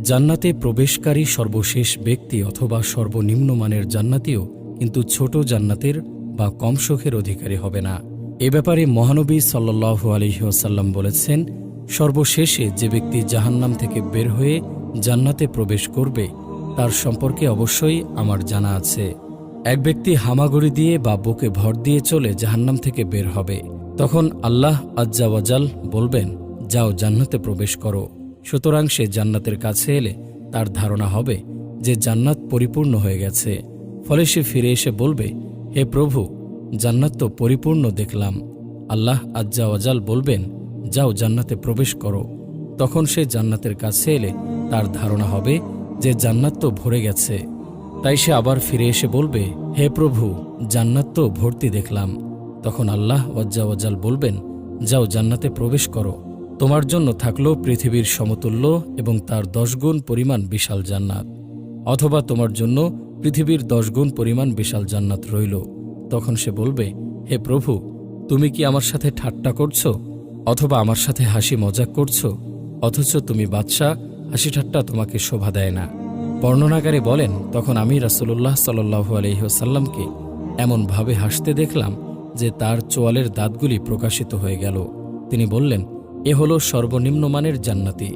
জান্নাতে প্রবেশকারী সর্বশেষ ব্যক্তি অথবা সর্বনিম্ন মানের জান্নাতিও কিন্তু ছোট জান্নাতের বা কম সুখের অধিকারী হবে না। এ ব্যাপারে মহানবী সাল্লাল্লাহু আলাইহি ওয়াসাল্লাম বলেছেন, সর্বশেষে যে ব্যক্তি জাহান্নাম থেকে বের হয়ে জান্নাতে প্রবেশ করবে তার সম্পর্কে অবশ্যই আমার জানা আছে। এক ব্যক্তি হামাগুড়ি দিয়ে বা বুকে ভর দিয়ে চলে জাহান্নাম থেকে বের হবে। তখন আল্লাহ আজ্জা ওয়াজাল বলবেন, যাও জান্নাতে প্রবেশ করো। সুতরাং সে জান্নাতের কাছে এলে তার ধারণা হবে যে জান্নাত পরিপূর্ণ হয়ে গেছে। ফলে সে ফিরে এসে বলবে, হে প্রভু, জান্নাত তো পরিপূর্ণ দেখলাম। আল্লাহ আজ্জা ওয়াজাল বলবেন, যাও জান্নাতে প্রবেশ করো। তখন সে জান্নাতের কাছে এলে তার ধারণা হবে যে জান্নাত তো ভরে গেছে। তাই সে আবার ফিরে এসে বলবে, হে প্রভু, জান্নাত তো ভর্তি দেখলাম। তখন আল্লাহ আজ্জা ওয়াজাল বলবেন, যাও জান্নাতে প্রবেশ করো। তোমার জন্য থাকলো পৃথিবীর সমতুল্য এবং তার 10 গুণ পরিমাণ বিশাল জান্নাত, অথবা তোমার জন্য পৃথিবীর 10 গুণ পরিমাণ বিশাল জান্নাত রইল। তখন সে বলবে, হে প্রভু, তুমি কি আমার সাথে ঠাট্টা করছো অথবা আমার সাথে হাসি মজাক করছো? অথচ তুমি বাদশাহ, হাসি ঠাট্টা তোমাকে শোভা দেয় না। বর্ণনাকারী বলেন, তখন আমি রাসূলুল্লাহ সাল্লাল্লাহু আলাইহি ওয়াসাল্লামকে এমনভাবে হাসতে দেখলাম যে তার চোয়ালের দাঁতগুলি প্রকাশিত হয়ে গেল। তিনি বললেন, এ হলো সর্বনিম্ন মানের জান্নাতি।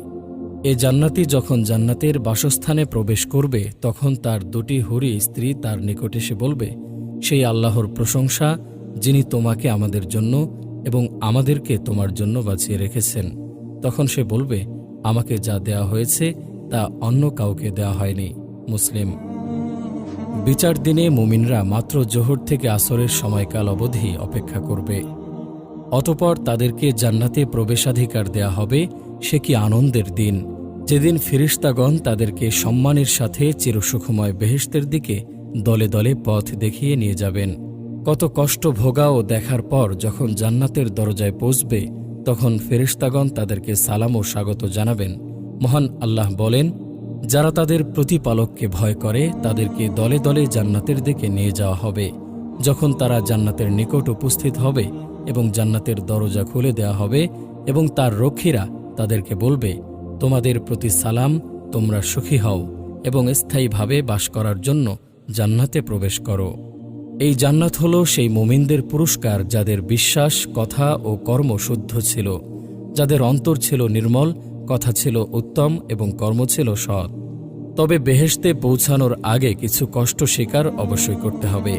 এ জান্নাতি যখন জান্নাতের বাসস্থানে প্রবেশ করবে তখন তার 2টি হুরি স্ত্রী তার নিকট এসে বলবে, সেই আল্লাহর প্রশংসা যিনি তোমাকে আমাদের জন্য এবং আমাদেরকে তোমার জন্য বাঁচিয়ে রেখেছেন। তখন সে বলবে, আমাকে যা দেয়া হয়েছে তা অন্য কাউকে দেয়া হয়নি। মুসলিম। বিচার দিনে মুমিনরা মাত্র জোহর থেকে আসরের সময়কাল অবধি অপেক্ষা করবে। অতঃপর তাদেরকে জান্নাতে প্রবেশাধিকার দেয়া হবে। সে কি আনন্দের দিন, যেদিন ফেরেশতাগণ তাদেরকে সম্মানের সাথে চিরসুখময় বেহেশতের দিকে দলে দলে পথ দেখিয়ে নিয়ে যাবেন। কত কষ্ট ভোগা ও দেখার পর যখন জান্নাতের দরজায় পৌঁছবে তখন ফেরেশতাগণ তাদেরকে সালাম ও স্বাগত জানাবেন। মহান আল্লাহ বলেন, যারা তাদের প্রতিপালককে ভয় করে তাদেরকে দলে দলে জান্নাতের দিকে নিয়ে যাওয়া হবে। যখন তারা জান্নাতের নিকট উপস্থিত হবে এবং জান্নাতের দরজা খুলে দেয়া হবে এবং তার রক্ষীরা তাদেরকে বলবে, তোমাদের প্রতি সালাম, তোমরা সুখী হও এবং স্থায়ীভাবে বাস করার জন্য জান্নাতে প্রবেশ করো। এই জান্নাত হল সেই মুমিনদের পুরস্কার যাদের বিশ্বাস, কথা ও কর্ম শুদ্ধ ছিল, যাদের অন্তর ছিল নির্মল, কথা ছিল উত্তম এবং কর্ম ছিল সৎ। তবে বেহেশতে পৌঁছানোর আগে কিছু কষ্ট স্বীকার অবশ্যই করতে হবে।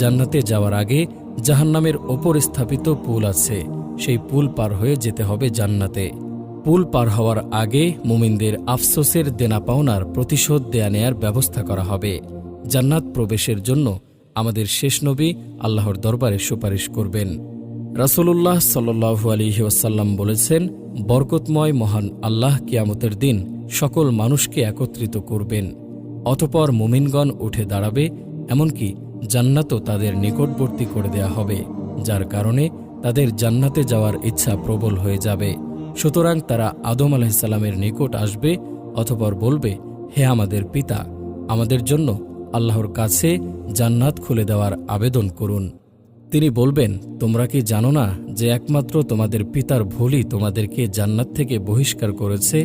জান্নাতে যাওয়ার আগে জাহান্নামের ওপর স্থাপিত পুল আছে, সেই পুল পার হয়ে যেতে হবে জান্নাতে। পুল পার হওয়ার আগে মুমিনদের আফসোসের দেনা পাওনার প্রতিশোধ দেয়া নেয়ার ব্যবস্থা করা হবে। জান্নাত প্রবেশের জন্য আমাদের শেষ নবী আল্লাহর দরবারে সুপারিশ করবেন। রাসূলুল্লাহ সাল্লাল্লাহু আলাইহি ওয়াসাল্লাম বলেছেন, বরকতময় মহান আল্লাহ কিয়ামতের দিন সকল মানুষকে একত্রিত করবেন। অতঃপর মুমিনগণ উঠে দাঁড়াবে, এমনকি জান্নাতও তাদের নিকটবর্তী করে দেয়া হবে, যার কারণে তাদের জান্নাতে যাওয়ার ইচ্ছা প্রবল হয়ে যাবে। সুতরাং তারা আদম আলাইহিস সালামের নিকট আসবে, অতঃপর বলবে, হে আমাদের পিতা, আমাদের জন্য আল্লাহর কাছে জান্নাত খুলে দেওয়ার আবেদন করুন। তিনি বলবেন, তোমরা কি জানো না যে একমাত্র তোমাদের পিতার ভুলই তোমাদেরকে জান্নাত থেকে বহিষ্কার করেছে?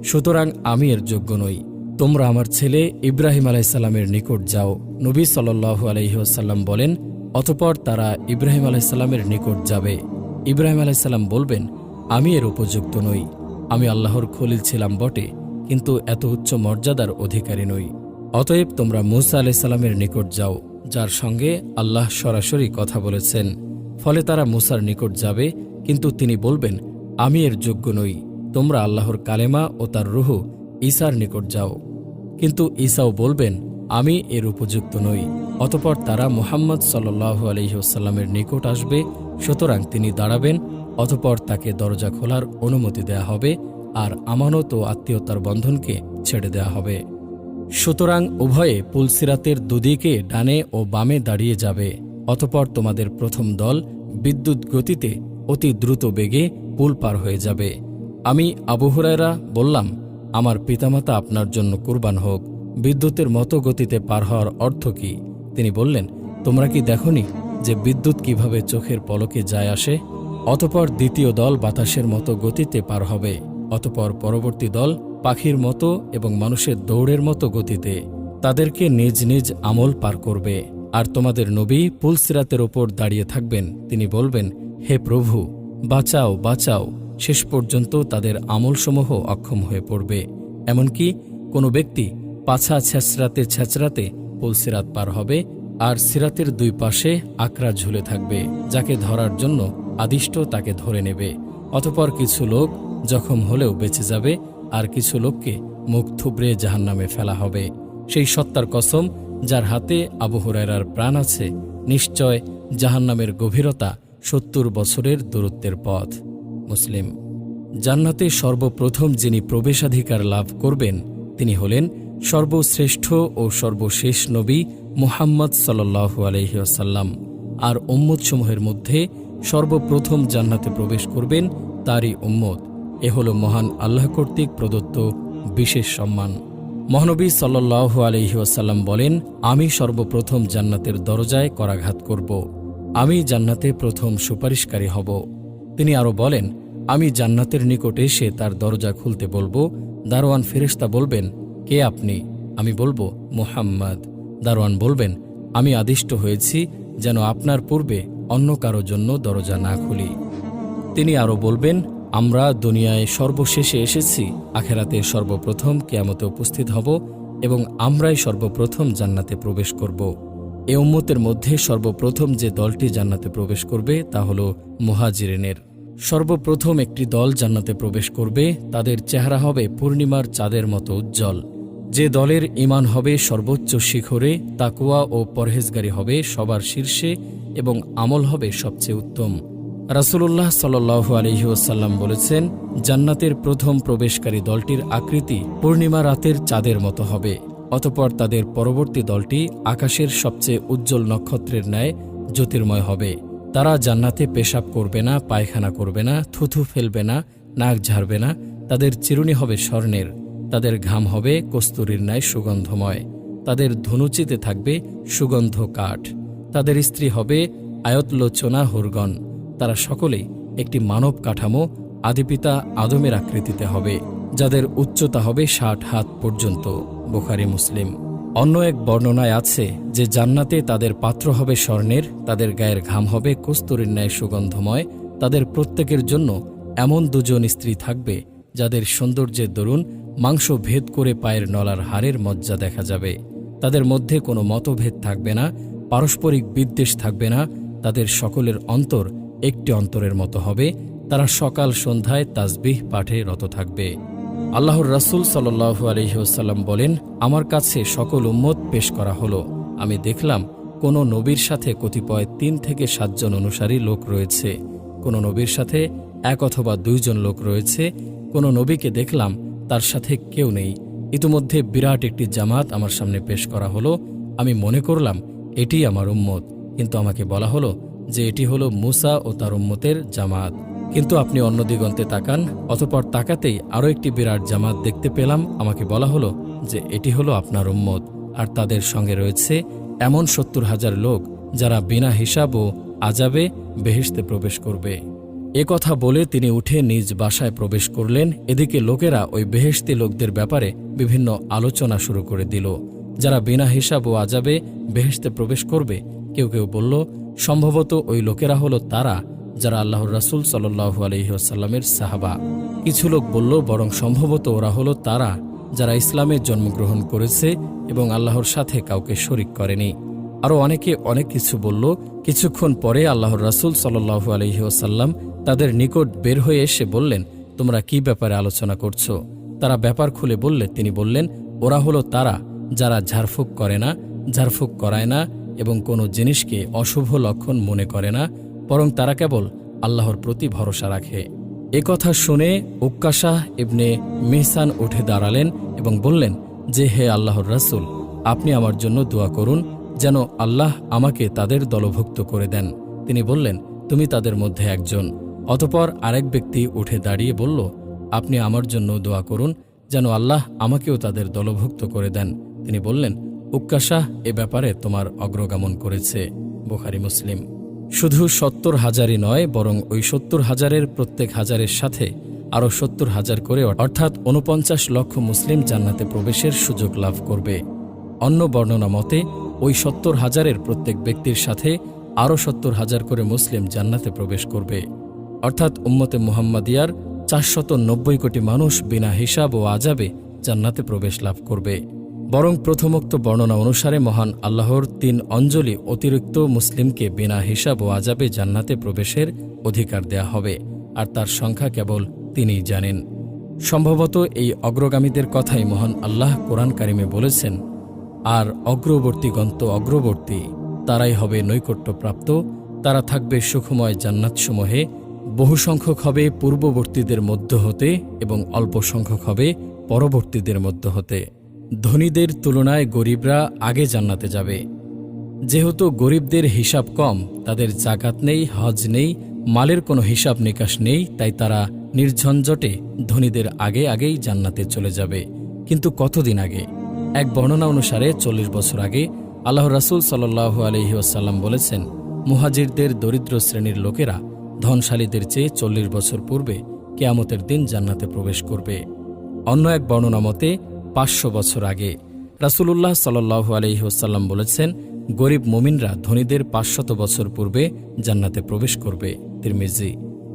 সুতরাং আমি এর যোগ্য নই। তোমরা আমার ছেলে ইব্রাহিম আলাইহিস সালামের নিকট যাও। নবী সাল্লাল্লাহু আলাইহি ওয়াসাল্লাম বলেন, অতঃপর তারা ইব্রাহিম আলাইহিস সালামের নিকট যাবে। ইব্রাহিম আলাইহিস সালাম বলবেন, আমি এর উপযুক্ত নই। আমি আল্লাহর খলিল ছিলাম বটে, কিন্তু এত উচ্চ মর্যাদার অধিকারী নই। অতএব তোমরা মূসা আলাইহিস সালামের নিকট যাও, যার সঙ্গে আল্লাহ সরাসরি কথা বলেছেন। ফলে তারা মূসার নিকট যাবে, কিন্তু তিনি বলবেন, আমি এর যোগ্য নই। তোমরা আল্লাহর কালেমা ও তার রূহ ঈসার নিকট যাও। কিন্তু ঈসাও বলবেন, আমি এর উপযুক্ত নই। অতঃপর তারা মুহাম্মদ সাল্লাল্লাহু আলাইহি ওয়াসাল্লামের নিকট আসবে। সুতরাং তিনি দাঁড়াবেন, অতঃপর তাকে দরজা খোলার অনুমতি দেয়া হবে আর আমানত ও আত্মীয়তার বন্ধনকে ছেড়ে দেয়া হবে। সুতরাং উভয়ে পুলসিরাতের দুদিকে ডানে ও বামে দাঁড়িয়ে যাবে। অতঃপর তোমাদের প্রথম দল বিদ্যুৎ গতিতে অতি দ্রুত বেগে পুল পার হয়ে যাবে। আমি আবু হুরায়রা বললাম, আমার পিতামাতা আপনার জন্য কুরবান হোক। বিদ্যুতের মতো গতিতে পার হওয়ার অর্থ কি? তিনি বললেন, তোমরা কি দেখনি যে বিদ্যুৎ কিভাবে চোখের পলকে যায় আসে? অতঃপর দ্বিতীয় দল বাতাসের মতো গতিতে পার হবে। অতঃপর পরবর্তী দল পাখির মতো এবং মানুষের দৌড়ের মতো গতিতে। তাদেরকে নিজ নিজ আমল পার করবে। আর তোমাদের নবী পুলসিরাতের ওপর দাঁড়িয়ে থাকবেন, তিনি বলবেন, হে প্রভু, বাঁচাও বাঁচাও। শেষ পর্যন্ত তাদের আমলসমূহ অক্ষম হয়ে পড়বে। এমনকি কোনো ব্যক্তি পাছা ছেঁচড়াতে ছেঁচড়াতে পুলসিরাত পার হবে, আর সিরাতের দুই পাশে আকড়া ঝুলে থাকবে। যাকে ধরার জন্য আদিষ্ট তাকে ধরে নেবে। অতপর কিছু লোক জখম হলেও বেঁচে যাবে, আর কিছু লোককে মুখ থুবড়ে জাহান্নামে ফেলা হবে। সেই সত্তার কসম, যার হাতে আবু হুরায়রার প্রাণ আছে, নিশ্চয় জাহান্নামের গভীরতা ৭০ বছরের দূরত্বের পথ। মুসলিম। জান্নাতে সর্বপ্রথম যিনি প্রবেশাধিকার লাভ করবেন তিনি হলেন সর্বশ্রেষ্ঠ ও সর্বশেষ নবী মুহাম্মদ সাল্লাল্লাহু আলাইহি ওয়াসাল্লাম। আর উম্মতসমূহের মধ্যে সর্বপ্রথম জান্নাতে প্রবেশ করবেন তারই উম্মত। এ হল মহান আল্লাহ কর্তৃক প্রদত্ত বিশেষ সম্মান। মহানবী সাল্লাল্লাহু আলাইহি ওয়াসাল্লাম বলেন, আমি সর্বপ্রথম জান্নাতের দরজায় করাঘাত করব। আমি জান্নাতে প্রথম সুপারিশকারী হব। তিনি আরও বলেন, আমি জান্নাতের নিকটে এসে তার দরজা খুলতে বলবো। দারোয়ান ফেরেশতা বলবেন, কে আপনি? আমি বলবো, মুহাম্মদ। দারোয়ান বলবেন, আমি আদিষ্ট হয়েছি যেন আপনার পূর্বে অন্য কারো জন্য দরজা না খুলি। তিনি আরও বলবেন, আমরা দুনিয়ায় সর্বশেষে এসেছি, আখেরাতে সর্বপ্রথম কিয়ামতে উপস্থিত হব এবং আমরাই সর্বপ্রথম জান্নাতে প্রবেশ করব। এ উম্মতের মধ্যে সর্বপ্রথম যে দলটি জান্নাতে প্রবেশ করবে তা হল মুহাজিরিনের। সর্বপ্রথম একটি দল জান্নাতে প্রবেশ করবে, তাদের চেহারা হবে পূর্ণিমার চাঁদের মতো উজ্জ্বল। যে দলের ঈমান হবে সর্বোচ্চ শিখরে, তাকওয়া ও পরহেজগারি হবে সবার শীর্ষে এবং আমল হবে সবচেয়ে উত্তম। রাসূলুল্লাহ সাল্লাল্লাহু আলাইহি ওয়াসাল্লাম বলেছেন, জান্নাতের প্রথম প্রবেশকারী দলটির আকৃতি পূর্ণিমা রাতের চাঁদের মতো হবে। অতঃপর তাদের পরবর্তী দলটি আকাশের সবচেয়ে উজ্জ্বল নক্ষত্রের ন্যায় জ্যোতির্ময় হবে। তারা জান্নাতে পেশাব করবে না, পায়খানা করবে না, থুথু ফেলবে না, নাক ঝাড়বে না। তাদের চিরুনি হবে স্বর্ণের, তাদের ঘাম হবে কস্তুরীর ন্যায় সুগন্ধময়, তাদের ধনুচিতে থাকবে সুগন্ধ কাঠ, তাদের স্ত্রী হবে আয়তলোচনা হুরগণ। তারা সকলেই একটি মানব কাঠামো আদিপিতা আদমের আকৃতিতে হবে, যাদের উচ্চতা হবে ৬০ হাত পর্যন্ত। বুখারী মুসলিম। অন্য এক বর্ণনায় আছে যে জান্নাতে তাদের পাত্র হবে স্বর্ণের, তাদের গায়ের ঘাম হবে কস্তুরীর ন্যায় সুগন্ধময়। তাদের প্রত্যেকের জন্য এমন দুজন স্ত্রী থাকবে যাদের সৌন্দর্যের দরুন মাংস ভেদ করে পায়ের নলার হাড়ের মজ্জা দেখা যাবে। তাদের মধ্যে কোনো মতভেদ থাকবে না, পারস্পরিক বিদ্বেষ থাকবে না। তাদের সকলের অন্তর একটি অন্তরের মতো হবে। তারা সকাল সন্ধ্যায় তাসবিহ পাঠে রত থাকবে। আল্লাহর রাসূল সাল্লাল্লাহু আলাইহি ওয়াসাল্লাম বলেন, আমার কাছে সকল উম্মত পেশ করা হলো। আমি দেখলাম কোন নবীর সাথে কতিপয় ৩ থেকে ৭ জন অনুসারী লোক রয়েছে, কোন নবীর সাথে ১ অথবা ২ জন লোক রয়েছে, কোন নবীকে দেখলাম তার সাথে কেউ নেই। ইতিমধ্যে বিরাট একটি জামাত আমার সামনে পেশ করা হলো। আমি মনে করলাম এটি আমার উম্মত, কিন্তু আমাকে বলা হলো যে এটি হলো মূসা ও তার উম্মতের জামাত। কিন্তু আপনি অন্য দিগন্তে তাকান। অতঃপর তাকাতেই আরও একটি বিরাট জামাত দেখতে পেলাম। আমাকে বলা হলো যে এটি হলো আপনার উম্মত, আর তাদের সঙ্গে রয়েছে এমন ৭০,০০০ লোক যারা বিনা হিসাব ও আযাবে বেহেশতে প্রবেশ করবে। এ কথা বলে তিনি উঠে নিজ বাসায় প্রবেশ করলেন। এদিকে লোকেরা ওই বেহেশতি লোকদের ব্যাপারে বিভিন্ন আলোচনা শুরু করে দিল, যারা বিনা হিসাব ও আযাবে বেহেশতে প্রবেশ করবে। কেউ কেউ বলল, সম্ভবত ওই লোকেরা হলো তারা যারা আল্লাহর রাসূল সাল্লাল্লাহু আলাইহি ওয়াসাল্লামের সাহাবা। কিছু লোক বলল, বরং সম্ভবত ওরা হলো তারা যারা ইসলামে জন্মগ্রহণ করেছে এবং আল্লাহর সাথে কাউকে শরিক করেনি। আরও অনেকে অনেক কিছু বলল। কিছুক্ষণ পরে আল্লাহর রাসূল সাল্লাল্লাহু আলাইহি ওয়াসাল্লাম তাদের নিকট বের হয়ে এসে বললেন, তোমরা কি ব্যাপারে আলোচনা করছো? তারা ব্যাপার খুলে বললে তিনি বললেন, ওরা হলো তারা যারা ঝাড়ফুঁক করে না, ঝাড়ফুঁক করায় না এবং কোনো জিনিসকে অশুভ লক্ষণ মনে করে না, বরং তারা কেবল আল্লাহর প্রতি ভরসা রাখে। এ কথা শুনে উক্কাশাহ ইবনে মিহসান উঠে দাঁড়ালেন এবং বললেন যে, হে আল্লাহর রাসূল, আপনি আমার জন্য দোয়া করুন যেন আল্লাহ আমাকে তাদের দলভুক্ত করে দেন। তিনি বললেন, তুমি তাদের মধ্যে একজন। অতঃপর আরেক ব্যক্তি উঠে দাঁড়িয়ে বলল, আপনি আমার জন্য দোয়া করুন যেন আল্লাহ আমাকেও তাদের দলভুক্ত করে দেন। তিনি বললেন, উক্কাশাহ এ ব্যাপারে তোমার অগ্রগমন করেছে। বুখারী মুসলিম। শুধু ৭০,০০০ই নয়, বরং ওই ৭০,০০০-এর প্রত্যেক হাজারের সাথে আরও ৭০,০০০ করে অর্থাৎ ৪৯ লক্ষ মুসলিম জান্নাতে প্রবেশের সুযোগ লাভ করবে। অন্য বর্ণনা মতে ওই ৭০,০০০-এর প্রত্যেক ব্যক্তির সাথে আরও ৭০,০০০ করে মুসলিম জান্নাতে প্রবেশ করবে। অর্থাৎ উম্মতে মুহাম্মাদিয়ার ৪৯০ কোটি মানুষ বিনা হিসাব ও আযাবে জান্নাতে প্রবেশ লাভ করবে। বরং প্রথমোক্ত বর্ণনা অনুসারে মহান আল্লাহর ৩ অঞ্জলি অতিরিক্ত মুসলিমকে বিনা হিসাব ও আযাবে জান্নাতে প্রবেশের অধিকার দেয়া হবে, আর তার সংখ্যা কেবল তিনিই জানেন। সম্ভবত এই অগ্রগামীদের কথাই মহান আল্লাহ কোরআন কারিমে বলেছেন, আর অগ্রবর্তীগণ তো অগ্রবর্তী, তারাই হবে নৈকট্যপ্রাপ্ত, তারা থাকবে সুখময় জান্নাতসমূহে, বহু সংখ্যক হবে পূর্ববর্তীদের মধ্য হতে এবং অল্প সংখ্যক হবে পরবর্তীদের মধ্য হতে। ধনীদের তুলনায় গরিবরা আগে জান্নাতে যাবে। যেহেতু গরিবদের হিসাব কম, তাদের জাকাত নেই, হজ নেই, মালের কোনো হিসাব নিকাশ নেই, তাই তারা নির্ঝঞ্ঝটে ধনীদের আগেই জান্নাতে চলে যাবে। কিন্তু কতদিন আগে? এক বর্ণনা অনুসারে ৪০ বছর আগে। আল্লাহ রাসূল সাল্লাল্লাহু আলাইহি ওয়াসাল্লাম বলেছেন, মুহাজিরদের দরিদ্র শ্রেণীর লোকেরা ধনশালীদের চেয়ে ৪০ বছর পূর্বে কিয়ামতের দিন জান্নাতে প্রবেশ করবে। অন্য এক বর্ণনা মতে ৫০০ বছর আগে রাসূলুল্লাহ সাল্লাল্লাহু আলাইহি ওয়াসাল্লাম বলেছেন, গরিব মুমিনরা ধনীদের ৫০০ বছর পূর্বে জান্নাতে প্রবেশ করবে। তিরমিজি।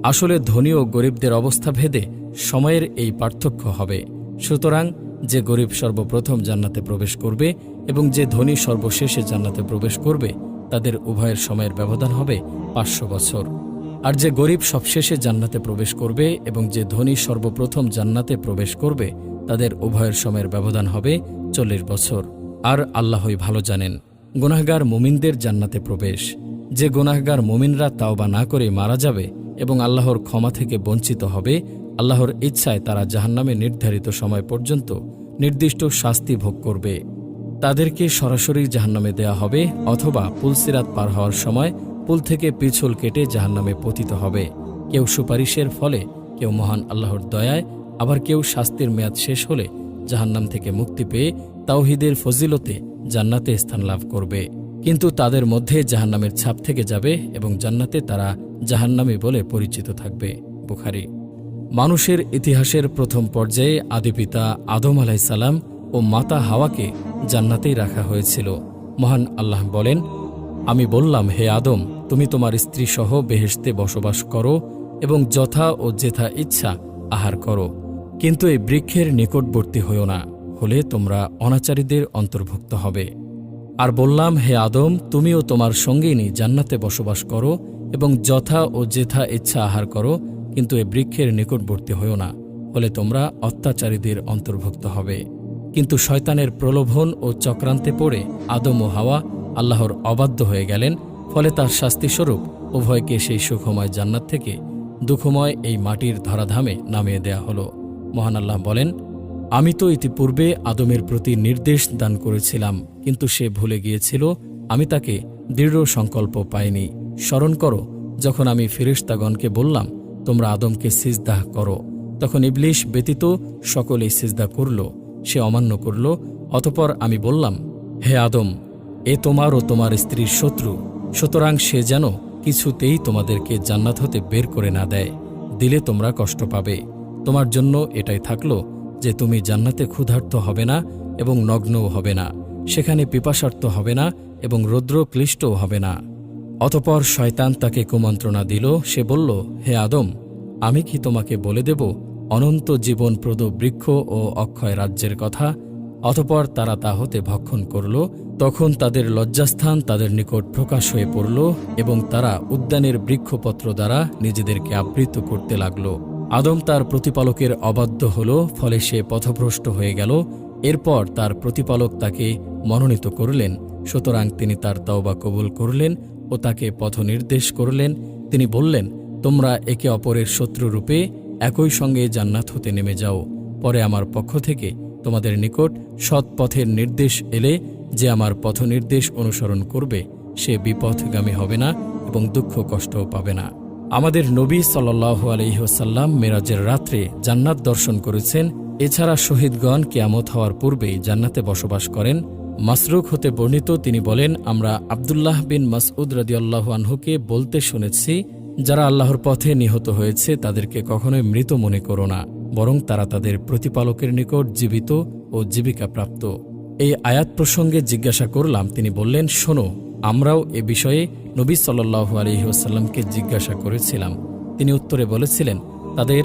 আসলে ধনী ও গরিবদের অবস্থা ভেদে সময়ের এই পার্থক্য হবে। সুতরাং যে গরিব সর্বপ্রথম জান্নাতে প্রবেশ করবে এবং যে ধনী সর্বশেষে জান্নাতে প্রবেশ করবে, তাদের উভয়ের সময়ের ব্যবধান হবে ৫০০ বছর। আর যে গরিব সবশেষে জান্নাতে প্রবেশ করবে এবং যে ধনী সর্বপ্রথম জান্নাতে প্রবেশ করবে, তাদের উভয়ের সময়ের ব্যবধান হবে ৪০ বছর। আর আল্লাহই ভালো জানেন। গুনাহগার মুমিনদের জান্নাতে প্রবেশ। যে গুনাহগার মুমিনরা তাওবা না করে মারা যাবে এবং আল্লাহর ক্ষমা থেকে বঞ্চিত হবে, আল্লাহর ইচ্ছায় তারা জাহান্নামে নির্ধারিত সময় পর্যন্ত নির্দিষ্ট শাস্তি ভোগ করবে। তাদেরকে সরাসরি জাহান্নামে দেয়া হবে, অথবা পুলসিরাত পার হওয়ার সময় পুল থেকে পিছল কেটে জাহান্নামে পতিত হবে। কেউ সুপারিশের ফলে, কেউ মহান আল্লাহর দয়ায়, আবার কেউ শাস্তির মেয়াদ শেষ হলে জাহান্নাম থেকে মুক্তি পেয়ে তাওহীদের ফজিলতে জান্নাতে স্থান লাভ করবে। কিন্তু তাদের মধ্যে জাহান্নামের ছাপ থেকে যাবে এবং জান্নাতে তারা জাহান্নামী বলে পরিচিত থাকবে। বুখারী। মানুষের ইতিহাসের প্রথম পর্যায়ে আদিপিতা আদম আলাইহিসসালাম ও মাতা হাওয়াকে জান্নাতেই রাখা হয়েছিল। মহান আল্লাহ বলেন, আমি বললাম, হে আদম, তুমি তোমার স্ত্রী সহ বেহেশতে বসবাস করো এবং যথা ও যেথা ইচ্ছা আহার করো, কিন্তু এই বৃক্ষের নিকটবর্তী হইও না, হলে তোমরা অনাচারীদের অন্তর্ভুক্ত হবে। আর বললাম, হে আদম, তুমিও তোমার সঙ্গিনী জান্নাতে বসবাস করো এবং যথা ও যেথা ইচ্ছা আহার করো, কিন্তু এই বৃক্ষের নিকটবর্তী হইও না, হলে তোমরা অত্যাচারীদের অন্তর্ভুক্ত হবে। কিন্তু শয়তানের প্রলোভন ও চক্রান্তে পড়ে আদম ও হাওয়া আল্লাহর অবাধ্য হয়ে গেলেন। ফলে তার শাস্তিস্বরূপ উভয়কে সেই সুখময় জান্নাত থেকে দুঃখময় এই মাটির ধরাধামে নামিয়ে দেয়া হল। মহান আল্লাহ বলেন, আমি তো ইতিপূর্বে আদমের প্রতি নির্দেশ দান করেছিলাম, কিন্তু সে ভুলে গিয়েছিল, আমি তাকে দৃঢ় সংকল্প পাইনি। স্মরণ করো, যখন আমি ফেরেশতাগণকে বললাম, তোমরা আদমকে সিজদা করো, তখন ইবলিশ ব্যতীত সকলেই সিজদা করল, সে অমান্য করল। অতঃপর আমি বললাম, হে আদম, এ তোমার ও তোমার স্ত্রীর শত্রু, সুতরাং সে যেন কিছুতেই তোমাদেরকে জান্নাত হতে বের করে না দেয়, দিলে তোমরা কষ্ট পাবে। তোমার জন্য এটাই থাকলো যে তুমি জান্নাতে ক্ষুধার্ত হবে না এবং নগ্নও হবে না, সেখানে পিপাসার্ত হবে না এবং রৌদ্র ক্লিষ্টও হবে না। অতঃপর শয়তান তাকে কুমন্ত্রণা দিল। সে বলল, হে আদম, আমি কি তোমাকে বলে দেব অনন্ত জীবনপ্রদ বৃক্ষ ও অক্ষয় রাজ্যের কথা? অতঃপর তারা তা হতে ভক্ষণ করল। তখন তাদের লজ্জাস্থান তাদের নিকট প্রকাশ হয়ে পড়ল এবং তারা উদ্যানের বৃক্ষপত্র দ্বারা নিজেদেরকে আবৃত করতে লাগল। আদম তার প্রতিপালকের অবাধ্য হল, ফলে সে পথভ্রষ্ট হয়ে গেল। এরপর তার প্রতিপালক তাকে মনোনীত করলেন, সুতরাং তিনি তার তওবা কবুল করলেন ও তাকে পথ নির্দেশ করলেন। তিনি বললেন, তোমরা একে অপরের শত্রুরূপে একই সঙ্গে জান্নাত হতে নেমে যাও। পরে আমার পক্ষ থেকে তোমাদের নিকট সৎ পথের নির্দেশ এলে যে আমার পথ নির্দেশ অনুসরণ করবে সে বিপথগামী হবে না এবং দুঃখ কষ্টও পাবে না। আমাদের নবী সাল্লাল্লাহু আলাইহি ওয়াসাল্লাম মেরাজের রাত্রে জান্নাত দর্শন করেছেন। এছাড়া শহীদগণ কিয়ামত হওয়ার পূর্বেই জান্নাতে বসবাস করেন। মাসরুক হতে বর্ণিত, তিনি বলেন, আমরা আব্দুল্লাহ বিন মাসউদ রাদিয়াল্লাহু আনহুকে বলতে শুনেছি, যারা আল্লাহর পথে নিহত হয়েছে তাদেরকে কখনোই মৃত মনে করো না, বরং তারা তাদের প্রতিপালকের নিকট জীবিত ও জীবিকা প্রাপ্ত। এই আয়াত প্রসঙ্গে জিজ্ঞাসা করলাম, তিনি বললেন, শোনো, আমরাও এ বিষয়ে নবী সাল্লাল্লাহু আলাইহি ওয়াসাল্লামকে জিজ্ঞাসা করেছিলাম। তিনি উত্তরে বলেছিলেন, তাদের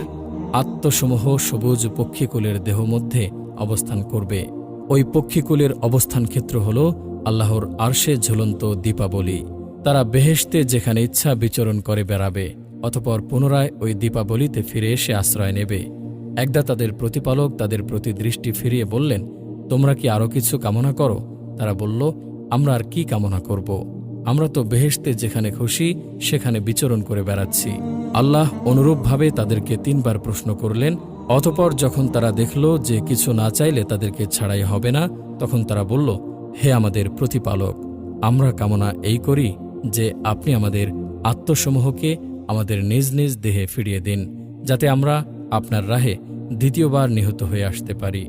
আত্মসমূহ সবুজ পক্ষীকুলের দেহ মধ্যে অবস্থান করবে। ওই পক্ষীকুলের অবস্থান ক্ষেত্র হল আল্লাহর আরশে ঝুলন্ত দীপাবলি। তারা বেহেশতে যেখানে ইচ্ছা বিচরণ করে বেড়াবে, অতঃপর পুনরায় ওই দীপাবলিতে ফিরে এসে আশ্রয় নেবে। একদা তাদের প্রতিপালক তাদের প্রতি দৃষ্টি ফিরিয়ে বললেন, তোমরা কি আরও কিছু কামনা করো? তারা বলল, আমরা আর কি কামনা করব? আমরা তো বেহেশতে যেখানে খুশি সেখানে বিচরণ করে বেড়াচ্ছি। আল্লাহ অনুরূপভাবে তাদেরকে 3 বার প্রশ্ন করলেন। অতঃপর যখন তারা দেখল যে কিছু না চাইলে তাদেরকে ছাড়াই হবে না, তখন তারা বলল, হে আমাদের প্রতিপালক, আমরা কামনা এই করি যে আপনি আমাদের আত্মসমূহকে আমাদের নিজ নিজ দেহে ফিরিয়ে দিন, যাতে আমরা আপনার রাহে দ্বিতীয়বার নিহত হয়ে আসতে পারি।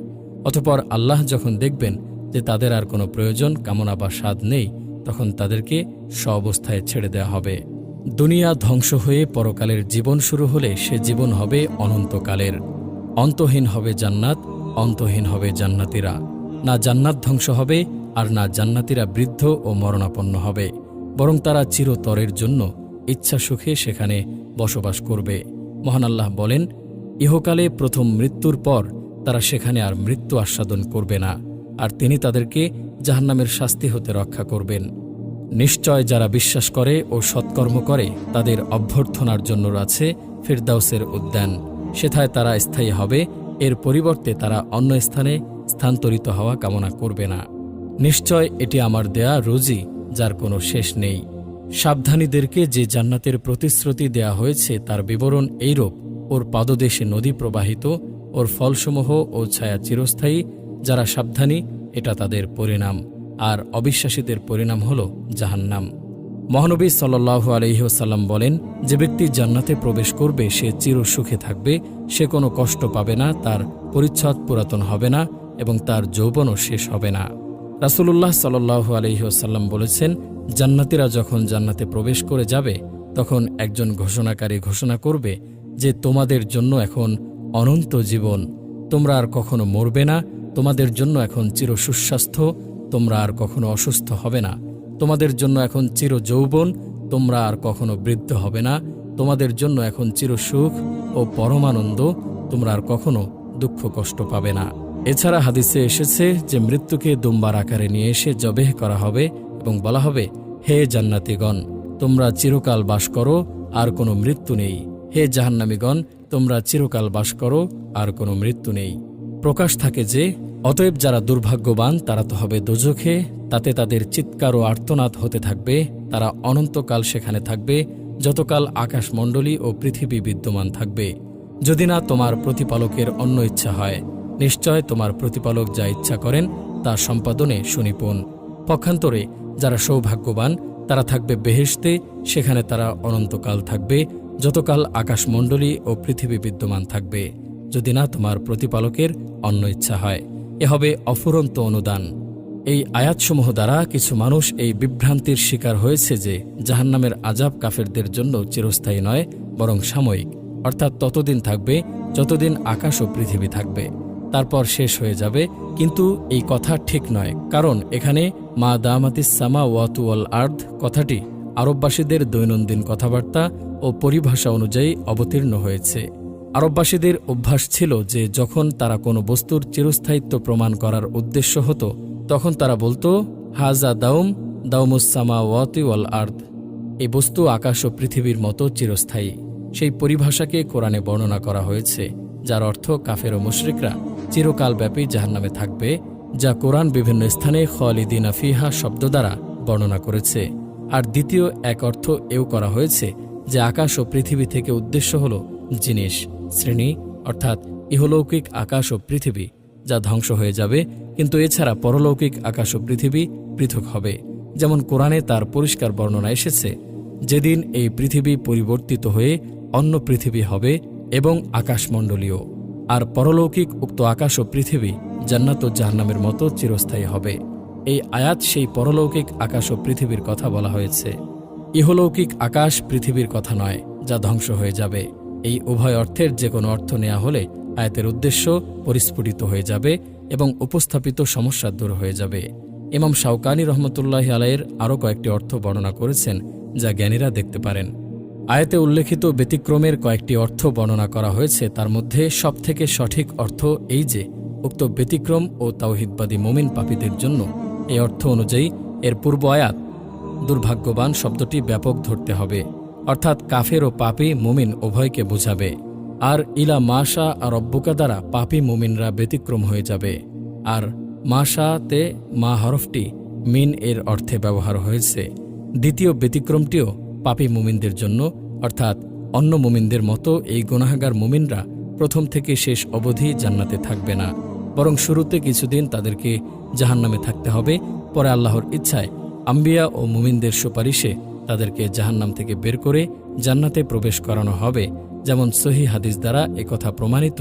অতঃপর আল্লাহ যখন দেখবেন যে তাদের আর কোনো প্রয়োজন, কামনা বা স্বাদ নেই, তখন তাদেরকে স্ব-অবস্থায় ছেড়ে দেওয়া হবে। দুনিয়া ধ্বংস হয়ে পরকালের জীবন শুরু হলে সে জীবন হবে অনন্তকালের। অন্তহীন হবে জান্নাত, অন্তহীন হবে জান্নাতীরা। না জান্নাত ধ্বংস হবে আর না জান্নাতীরা বৃদ্ধ ও মরণাপন্ন হবে, বরং তারা চিরতরের জন্য ইচ্ছা সুখে সেখানে বসবাস করবে। মহান আল্লাহ বলেন, ইহকালে প্রথম মৃত্যুর পর তারা সেখানে আর মৃত্যু আস্বাদন করবে না, আর তিনি তাদেরকে জাহান্নামের শাস্তি হতে রক্ষা করবেন। নিশ্চয় যারা বিশ্বাস করে ও সৎকর্ম করে তাদের অভ্যর্থনার জন্য আছে ফিরদাউসের উদ্যান, সেথায় তারা স্থায়ী হবে। এর পরিবর্তে তারা অন্য স্থানে স্থানান্তরিত হওয়া কামনা করবে না। নিশ্চয় এটি আমার দেয়া রুজি, যার কোনো শেষ নেই। সাবধানীদেরকে যে জান্নাতের প্রতিশ্রুতি দেয়া হয়েছে তার বিবরণ এইরূপ, ওর পাদদেশে নদী প্রবাহিত, ওর ফলসমূহ ও ছায়া চিরস্থায়ী। যারা সাবধানী এটা তাদের পরিণাম, আর অবিশ্বাসীদের পরিণাম হল জাহান্নাম। মহানবী সাল্লাল্লাহু আলাইহি ওয়াসাল্লাম বলেন, যে ব্যক্তি জান্নাতে প্রবেশ করবে সে চিরসুখে থাকবে, সে কোনো কষ্ট পাবে না, তার পরিচ্ছদ পুরাতন হবে না এবং তার যৌবনও শেষ হবে না। রাসূলুল্লাহ সাল্লাল্লাহু আলাইহি ওয়াসাল্লাম বলেছেন, জান্নাতীরা যখন জান্নাতে প্রবেশ করে যাবে তখন একজন ঘোষণাকারী ঘোষণা করবে যে তোমাদের জন্য এখন অনন্ত জীবন, তোমরা আর কখনো মরবে না, তোমাদের জন্য এখন চির সুস্বাস্থ্য, তোমরা আর কখনো অসুস্থ হবে না, তোমাদের জন্য এখন চির যৌবন, তোমরা আর কখনো বৃদ্ধ হবে না, তোমাদের জন্য এখন চির সুখ ও পরমানন্দ, তোমরা আর কখনো দুঃখ কষ্ট পাবে না। এছাড়া হাদিসে এসেছে যে মৃত্যুকে দুম্বার আকারে নিয়ে এসে জবেহ করা হবে এবং বলা হবে, হে জান্নাতীগণ, তোমরা চিরকাল বাস করো, আর কোনো মৃত্যু নেই। হে জাহান্নামীগণ, তোমরা চিরকাল বাস করো, আর কোনো মৃত্যু নেই। প্রকাশ থাকে যে অতএব যারা দুর্ভাগ্যবান তারা তো হবে দোজখে, তাতে তাদের চিৎকার ও আর্তনাদ হতে থাকবে। তারা অনন্তকাল সেখানে থাকবে, যতকাল আকাশমণ্ডলী ও পৃথিবী বিদ্যমান থাকবে, যদি না তোমার প্রতিপালকের অন্য ইচ্ছা হয়। নিশ্চয় তোমার প্রতিপালক যা ইচ্ছা করেন তা সম্পাদনে সুনিপুণ। পক্ষান্তরে যারা সৌভাগ্যবান তারা থাকবে বেহেশতে, সেখানে তারা অনন্তকাল থাকবে, যতকাল আকাশমণ্ডলী ও পৃথিবী বিদ্যমান থাকবে, যদি না তোমার প্রতিপালকের অন্য ইচ্ছা হয়। এ হবে অফুরন্ত অনুদান। এই আয়াতসমূহ দ্বারা কিছু মানুষ এই বিভ্রান্তির শিকার হয়েছে যে জাহান্নামের আযাব কাফেরদের জন্য চিরস্থায়ী নয়, বরং সাময়িক, অর্থাৎ ততদিন থাকবে যতদিন আকাশ ও পৃথিবী থাকবে, তারপর শেষ হয়ে যাবে। কিন্তু এই কথা ঠিক নয়, কারণ এখানে মা দামাতিস সামাওয়াতু ওয়াল আরদ কথাটি আরববাসীদের দৈনন্দিন কথাবার্তা ও পরিভাষা অনুযায়ী অবতীর্ণ হয়েছে। আরববাসীদের অভ্যাস ছিল যে যখন তারা কোনো বস্তুর চিরস্থায়িত্ব প্রমাণ করার উদ্দেশ্য হতো তখন তারা বলতো, হাজা দাউমুস সামাওয়াতি ওয়াল আরদ, এই বস্তু আকাশ ও পৃথিবীর মতো চিরস্থায়ী। সেই পরিভাষাকে কোরআনে বর্ণনা করা হয়েছে, যার অর্থ কাফের ও মুশরিকরা চিরকালব্যাপী জাহান্নামে থাকবে, যা কোরআন বিভিন্ন স্থানে খালিদিনা ফিহা শব্দ দ্বারা বর্ণনা করেছে। আর দ্বিতীয় এক অর্থ এও করা হয়েছে যে আকাশ ও পৃথিবী থেকে উদ্দেশ্য হল জিনিস, শ্রেণী, অর্থাৎ ইহলৌকিক আকাশ ও পৃথিবী, যা ধ্বংস হয়ে যাবে, কিন্তু এছাড়া পরলৌকিক আকাশ ও পৃথিবী পৃথক হবে। যেমন কোরআনে তার পরিষ্কার বর্ণনা এসেছে, যেদিন এই পৃথিবী পরিবর্তিত হয়ে অন্য পৃথিবী হবে এবং আকাশমণ্ডলীয়, আর পরলৌকিক উক্ত আকাশ ও পৃথিবী জান্নাত ও জাহান্নামের মতো চিরস্থায়ী হবে। এই আয়াত সেই পরলৌকিক আকাশ ও পৃথিবীর কথা বলা হয়েছে। ইহলৌকিক আকাশ পৃথিবীর কথা নয়, যা ধ্বংস হয়ে যাবে। এই উভয় অর্থের যে কোনো অর্থ নেওয়া হলে আয়াতের উদ্দেশ্য পরিস্ফুটিত হয়ে যাবে এবং উপস্থাপিত সমস্যা দূর হয়ে যাবে। ইমাম শাওকানি রহমতুল্লাহি আলাইহির আরও কয়েকটি অর্থ বর্ণনা করেছেন, যা জ্ঞানীরা দেখতে পারেন। আয়াতে উল্লেখিত ব্যতিক্রমের কয়েকটি অর্থ বর্ণনা করা হয়েছে। তার মধ্যে সবথেকে সঠিক অর্থ এই যে, উক্ত ব্যতিক্রম ও তাওহীদবাদী মুমিন পাপীদের জন্য এই অর্থ অনুযায়ী এর পূর্ব আয়াত দুর্ভাগ্যবান শব্দটি ব্যাপক ধরতে হবে, অর্থাৎ কাফের ও পাপী মুমিন উভয়কে বোঝাবে। আর ইলা মাশা আর রব্বুকা দ্বারা পাপী মুমিনরা ব্যতিক্রম হয়ে যাবে। আর মাশাতে মা হরফটি মিন এর অর্থে ব্যবহার হয়েছে। দ্বিতীয় ব্যতিক্রমটিও পাপী মুমিনদের জন্য, অর্থাৎ অন্য মুমিনদের মতো এই গুনাহগার মুমিনরা প্রথম থেকে শেষ অবধি জান্নাতে থাকবে না, বরং শুরুতে কিছুদিন তাদেরকে জাহান্নামে থাকতে হবে। পরে আল্লাহর ইচ্ছায় আম্বিয়া ও মুমিনদের সুপারিশে তাদেরকে জাহান্নাম থেকে বের করে জান্নাতে প্রবেশ করানো হবে, যেমন সহিহ হাদিস দ্বারা একথা প্রমাণিত।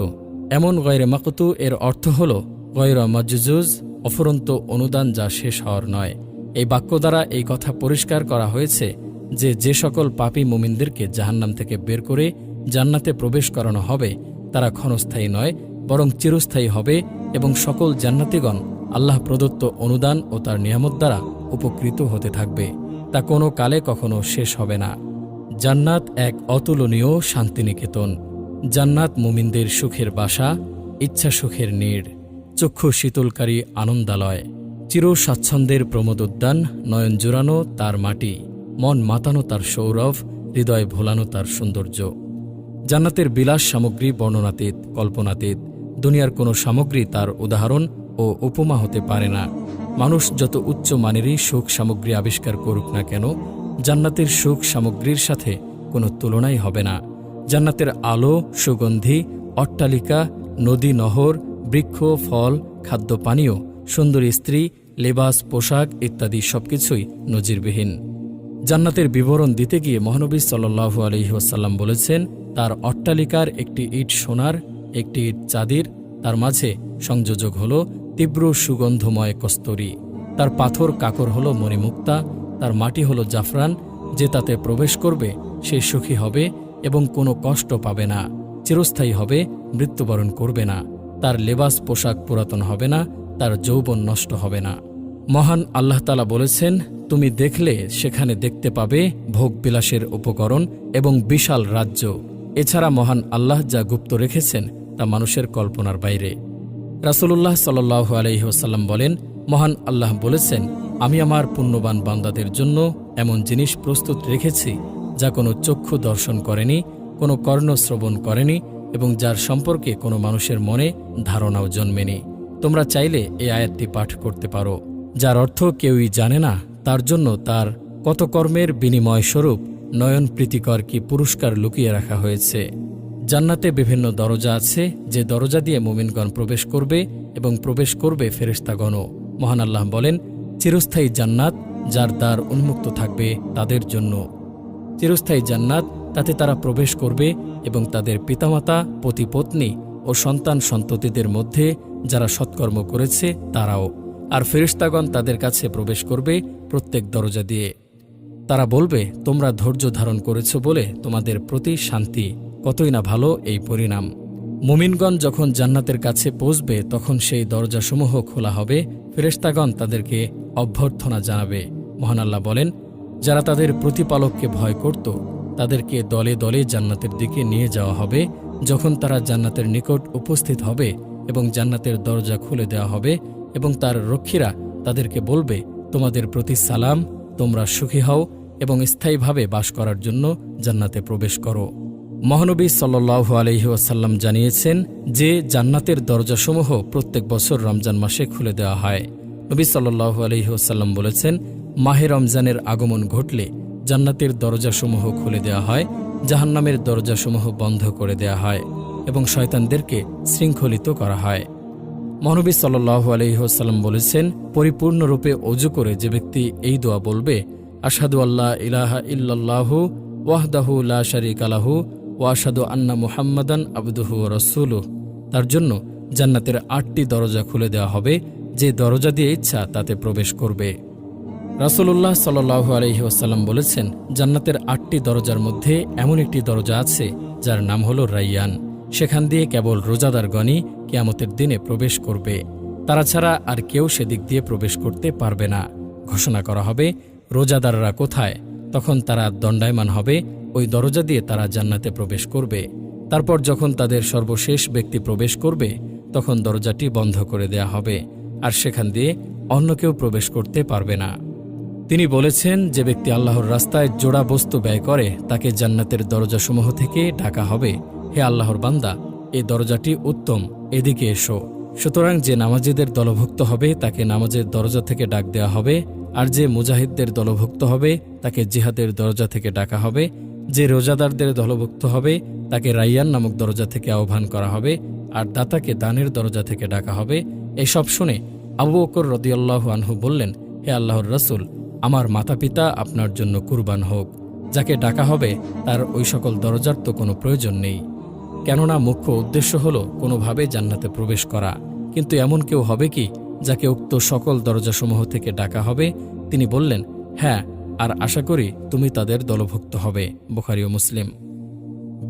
এমন গয়রে মাকতু এর অর্থ হল গয়রা মাজজুজ, অফুরন্ত অনুদান যা শেষ হওয়ার নয়। এই বাক্য দ্বারা এই কথা পরিষ্কার করা হয়েছে যে যে সকল পাপী মুমিনদেরকে জাহান্নাম থেকে বের করে জান্নাতে প্রবেশ করানো হবে তারা ক্ষণস্থায়ী নয়, বরং চিরস্থায়ী হবে এবং সকল জান্নাতীগণ আল্লাহ প্রদত্ত অনুদান ও তার নিয়ামত দ্বারা উপকৃত হতে থাকবে। তা কোনো কালে কখনো শেষ হবে না। জান্নাত এক অতুলনীয় শান্তিনিকেতন। জান্নাত মুমিনদের সুখের বাসা, ইচ্ছা সুখের নীড়, চক্ষু শীতলকারী আনন্দালয়, চির স্বাচ্ছন্দ্যের প্রমোদ উদ্যান, নয়ন জুড়ানো তার মাটি, মন মাতানো তার সৌরভ, হৃদয় ভোলানো তার সৌন্দর্য। জান্নাতের বিলাস সামগ্রী বর্ণনাতীত, কল্পনাতীত। দুনিয়ার কোনো সামগ্রী তার উদাহরণ ও উপমা হতে পারে না। মানুষ যত উচ্চ মানেরই সুখ সামগ্রী আবিষ্কার করুক না কেন, জান্নাতের সুখ সামগ্রীর সাথে কোনো তুলনাই হবে না। জান্নাতের আলো, সুগন্ধি, অট্টালিকা, নদী নহর, বৃক্ষ, ফল, খাদ্য পানীয়, সুন্দরী স্ত্রী, লেবাস, পোশাক ইত্যাদি সবকিছুই নজিরবিহীন। জান্নাতের বিবরণ দিতে গিয়ে মহানবী সাল্লাল্লাহু আলাইহি ওয়াসাল্লাম বলেছেন, তার অট্টালিকার একটি ইট সোনার, একটি ইট চাঁদির, তার মাঝে সংযোজক হল তীব্র সুগন্ধময় কস্তরী, তার পাথর কাকর হল মণিমুক্তা, তার মাটি হল জাফরান। যে তাতে প্রবেশ করবে সে সুখী হবে এবং কোনো কষ্ট পাবে না, চিরস্থায়ী হবে, মৃত্যুবরণ করবে না। তার লেবাস পোশাক পুরাতন হবে না, তার যৌবন নষ্ট হবে না। মহান আল্লাহ তাআলা বলেছেন, তুমি দেখলে সেখানে দেখতে পাবে ভোগবিলাসের উপকরণ এবং বিশাল রাজ্য। এছাড়া মহান আল্লাহ যা গুপ্ত রেখেছেন তা মানুষের কল্পনার বাইরে। রাসূলুল্লাহ সাল্লাল্লাহু আলাইহি ওয়াসাল্লাম বলেন, মহান আল্লাহ বলেছেন, আমি আমার পুণ্যবান বান্দাদের জন্য এমন জিনিস প্রস্তুত রেখেছি যা কোনো চক্ষু দর্শন করেনি, কোনো কর্ণ শ্রবণ করেনি এবং যার সম্পর্কে কোনো মানুষের মনে ধারণাও জন্মেনি। তোমরা চাইলে এই আয়াতটি পাঠ করতে পারো, যার অর্থ কেউই জানে না, তার জন্য তার কত কর্মের বিনিময় স্বরূপ নয়ন প্রীতিকর কি পুরস্কার লুকিয়ে রাখা হয়েছে। জান্নাতে বিভিন্ন দরজা আছে, যে দরজা দিয়ে মুমিনগণ প্রবেশ করবে এবং প্রবেশ করবে ফেরেশতাগণও। মহান আল্লাহ বলেন, চিরস্থায়ী জান্নাত যার দ্বার উন্মুক্ত থাকবে তাদের জন্য। চিরস্থায়ী জান্নাত, তাতে তারা প্রবেশ করবে এবং তাদের পিতামাতা, পতিপত্নী ও সন্তান সন্ততিদের মধ্যে যারা সৎকর্ম করেছে তারাও। আর ফেরেশতাগণ তাদের কাছে প্রবেশ করবে প্রত্যেক দরজা দিয়ে। তারা বলবে, তোমরা ধৈর্য ধারণ করেছ বলে তোমাদের প্রতি শান্তি, কতই না ভালো এই পরিণাম। মুমিনগণ যখন জান্নাতের কাছে পৌঁছবে তখন সেই দরজাসমূহ খোলা হবে, ফেরেশতাগণ তাদেরকে অভ্যর্থনা জানাবে। মহান আল্লাহ বলেন, যারা তাদের প্রতিপালককে ভয় করত তাদেরকে দলে দলে জান্নাতের দিকে নিয়ে যাওয়া হবে। যখন তারা জান্নাতের নিকট উপস্থিত হবে এবং জান্নাতের দরজা খুলে দেওয়া হবে এবং তার রক্ষীরা তাদেরকে বলবে, তোমাদের প্রতি সালাম, তোমরা সুখী হও এবং স্থায়ীভাবে বাস করার জন্য জান্নাতে প্রবেশ করো। মহানবী সাল্লাল্লাহু আলাইহি ওয়াসাল্লাম জানিয়েছেন যে জান্নাতের দরজাসমূহ প্রত্যেক বছর রমজান মাসে খুলে দেওয়া হয়। নবী সাল্লাল্লাহু আলাইহি ওয়াসাল্লাম বলেছেন, মাহে রমজানের আগমন ঘটলে জান্নাতের দরজাসমূহ খুলে দেওয়া হয়, জাহান্নামের দরজাসমূহ বন্ধ করে দেওয়া হয় এবং শয়তানদেরকে শৃঙ্খলিত করা হয়। মহানবী সাল্লাল্লাহু আলাইহি ওয়াসাল্লাম বলেছেন, পরিপূর্ণরূপে ওযু করে যে ব্যক্তি এই দোয়া বলবে, আশহাদু আল্লা ইলাহা ইল্লাল্লাহু ওয়াহদাহু লা শারীকা লাহু ওয়া আশহাদু আন্না মুহাম্মাদান আবদুহু ওয়া রাসূলুহু, তার জন্য জান্নাতের ৮টি দরজা খুলে দেওয়া হবে, যে দরজা দিয়ে ইচ্ছা তাতে প্রবেশ করবে। রাসূলুল্লাহ সাল্লাল্লাহু আলাইহি ওয়াসাল্লাম বলেছেন, জান্নাতের 8টি দরজার মধ্যে এমন একটি দরজা আছে যার নাম হলো রাইয়ান। সেখান দিয়ে কেবল রোজাদারগণই কিয়ামতের দিনে প্রবেশ করবে। তারা ছাড়া আর কেউ সেদিক দিয়ে প্রবেশ করতে পারবে না। ঘোষণা করা হবে, রোজাদাররা কোথায়? তখন তারা দণ্ডায়মান হবে। ওই দরজা দিয়ে তারা জান্নাতে প্রবেশ করবে। তারপর যখন তাদের সর্বশেষ ব্যক্তি প্রবেশ করবে, তখন দরজাটি বন্ধ করে দেয়া হবে, আর সেখান দিয়ে অন্য কেউ প্রবেশ করতে পারবে না। তিনি বলেছেন, যে ব্যক্তি আল্লাহর রাস্তায় জোড়া বস্তু ব্যয় করে তাকে জান্নাতের দরজাসমূহ থেকে ডাকা হবে, হে আল্লাহর বান্দা, এই দরজাটি উত্তম, এদিকে এসো। সুতরাং যে নামাজীদের দলভুক্ত হবে তাকে নামাজের দরজা থেকে ডাক দেওয়া হবে, আর যে মুজাহিদদের দলভুক্ত হবে তাকে জিহাদের দরজা থেকে ডাকা হবে, যে রোজাদারদের দলভুক্ত হবে তাকে রাইয়ান নামক দরজা থেকে আহ্বান করা হবে, আর দাতাকে দানের দরজা থেকে ডাকা হবে। এসব শুনে আবু বকর রাদিয়াল্লাহু আনহু বললেন, হে আল্লাহর রাসূল, আমার মাতা পিতা আপনার জন্য কুরবান হোক। যাকে ডাকা হবে তার ওই সকল দরজার তো কোনো প্রয়োজন নেই, কেননা মুখ্য উদ্দেশ্য হল কোনোভাবে জান্নাতে প্রবেশ করা। কিন্তু এমন কেউ হবে কি যাকে উক্ত সকল দরজাসমূহ থেকে ডাকা হবে? তিনি বললেন, হ্যাঁ, আর আশা করি তুমি তাদের দলভুক্ত হবে। বুখারী ও মুসলিম।